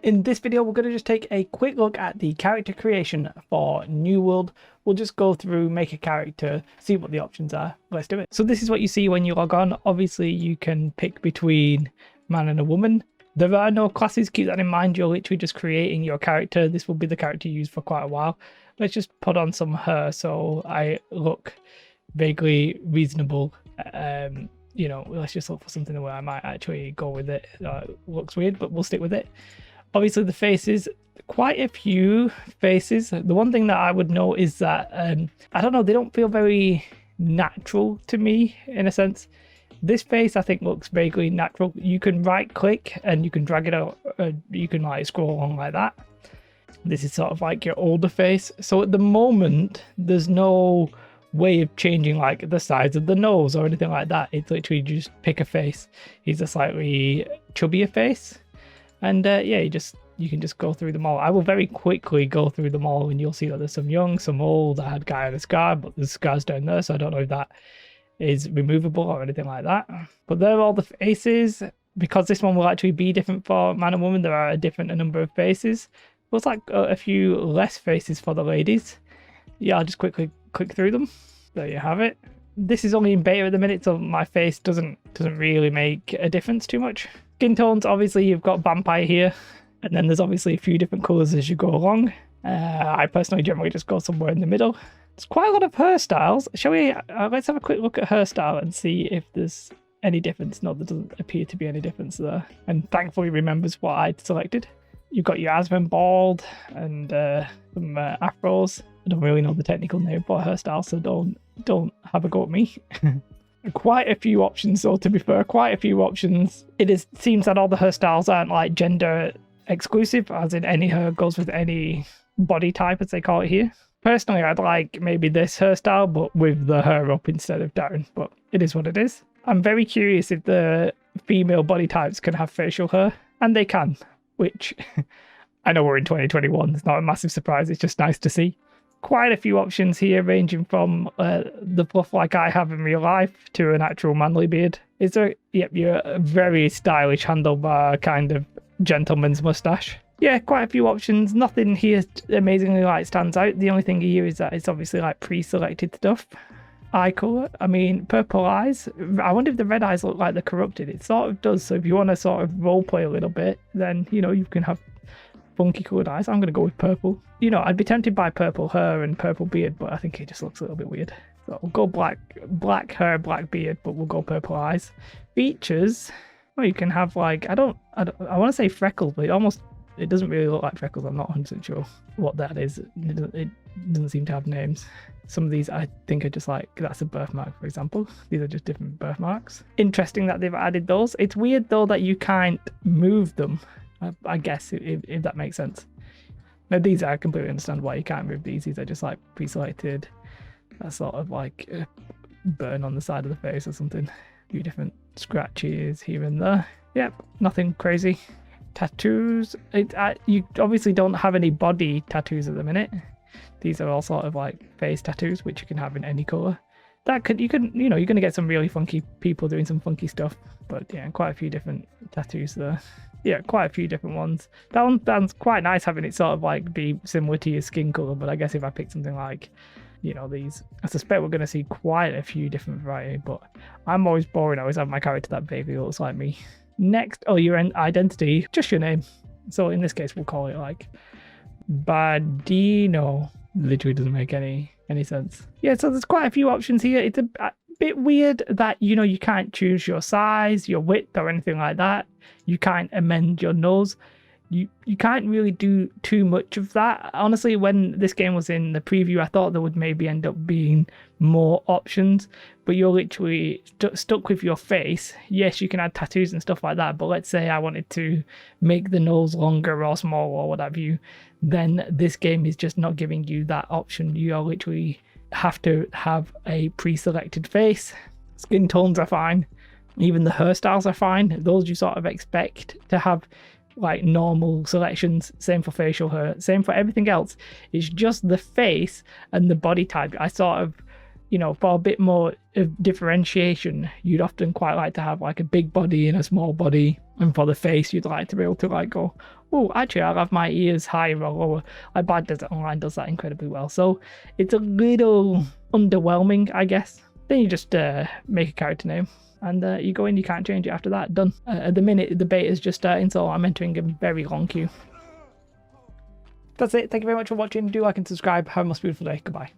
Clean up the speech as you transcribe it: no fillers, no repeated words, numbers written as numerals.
In this video, we're going to just take a quick look at the character creation for New World. We'll just go through, make a character, see what the options are. Let's do it. So this is what you see when you log on. Obviously, you can pick between man and a woman. There are no classes, keep that in mind. You're literally just creating your character. This will be the character you use for quite a while. Let's just put on some hair so I look vaguely reasonable. You know, let's just look for something where I might actually go with it. Looks weird, but we'll stick with it. Obviously, the faces, quite a few faces. The one thing that I would know is that, I don't know, they don't feel very natural to me in a sense. This face, I think, looks vaguely natural. You can right click and you can drag it out. You can like scroll along like that. This is sort of like your older face. So at the moment, there's no way of changing like the size of the nose or anything like that. It's literally just pick a face. He's a slightly chubbier face. And yeah, you can just go through them all. I will very quickly go through them all, and you'll see that there's some young, some old. I had guy with a scar, but there's scars down there, so I don't know if that is removable or anything like that. But they're all the faces. Because this one will actually be different for man and woman, there are a different number of faces. Looks like a few less faces for the ladies. Yeah, I'll just quickly click through them. There you have it. This is only in beta at the minute, so my face doesn't really make a difference too much. Skin tones, obviously you've got vampire here, and then there's obviously a few different colours as you go along. I personally generally just go somewhere in the middle. There's quite a lot of hairstyles. Shall we, let's have a quick look at hairstyle and see if there's any difference. No, there doesn't appear to be any difference there. And thankfully remembers what I'd selected. You've got your Aspen bald and some afros. I don't really know the technical name for hairstyle, so don't have a go at me. Quite a few options, though, to be fair, quite a few options. Seems that all the hairstyles aren't like gender exclusive, as in any hair goes with any body type, as they call it here. Personally, I'd like maybe this hairstyle, but with the hair up instead of down, but it is what it is. I'm very curious if the female body types can have facial hair, and they can, which I know we're in 2021. It's not a massive surprise, it's just nice to see. Quite a few options here, ranging from the fluff like I have in real life to an actual manly beard. Yep, you're a very stylish handlebar kind of gentleman's mustache. Yeah, quite a few options. Nothing here amazingly like stands out. The only thing here is that it's obviously like pre-selected stuff. Eye colour, I mean, purple eyes. I wonder if the red eyes look like they're corrupted. It sort of does, so if you want to sort of roleplay a little bit, then, you know, you can have funky coloured eyes. I'm going to go with purple. You know, I'd be tempted by purple hair and purple beard, but I think it just looks a little bit weird. So we'll go black hair, black beard, but we'll go purple eyes. Features, well, you can have like, I want to say freckles, but it doesn't really look like freckles. I'm not 100% sure what that is. It doesn't seem to have names. Some of these I think are just like, that's a birthmark, for example. These are just different birthmarks. Interesting that they've added those. It's weird though that you can't move them, I guess, if that makes sense. Now these, I completely understand why you can't move these. These are just like pre-selected. That's sort of like a burn on the side of the face or something. A few different scratches here and there. Yep, nothing crazy. Tattoos, you obviously don't have any body tattoos at the minute. These are all sort of like face tattoos, which you can have in any color. You know, you're gonna get some really funky people doing some funky stuff. But yeah, quite a few different tattoos there. Yeah, quite a few different ones. That's quite nice having it sort of like be similar to your skin color. But I guess if I pick something like, you know, these, I suspect we're gonna see quite a few different variety. But I'm always boring. I always have my character that vaguely looks like me. Next, your identity, just your name. So in this case, we'll call it like Badino. Literally doesn't make any sense. Yeah, so there's quite a few options here. It's a bit weird that, you know, you can't choose your size, your width, or anything like that. You can't amend your nose. You can't really do too much of that. Honestly, when this game was in the preview, I thought there would maybe end up being more options, but you're literally stuck with your face. Yes, you can add tattoos and stuff like that, but let's say I wanted to make the nose longer or small or what have you, then this game is just not giving you that option. You literally have to have a pre-selected face. Skin tones are fine. Even the hairstyles are fine. Those you sort of expect to have like normal selections. Same for facial hair, same for everything else. It's just the face and the body type. I sort of, you know, for a bit more of differentiation, you'd often quite like to have like a big body and a small body, and for the face you'd like to be able to like go Oh, actually, I'll have my ears higher or lower. My Bad Desert Online does that incredibly well. So it's a little underwhelming, I guess. Then you just make a character name and you go in, you can't change it after that. Done. At the minute, the beta is just starting, so I'm entering a very long queue. That's it. Thank you very much for watching. Do like and subscribe. Have a most beautiful day. Goodbye.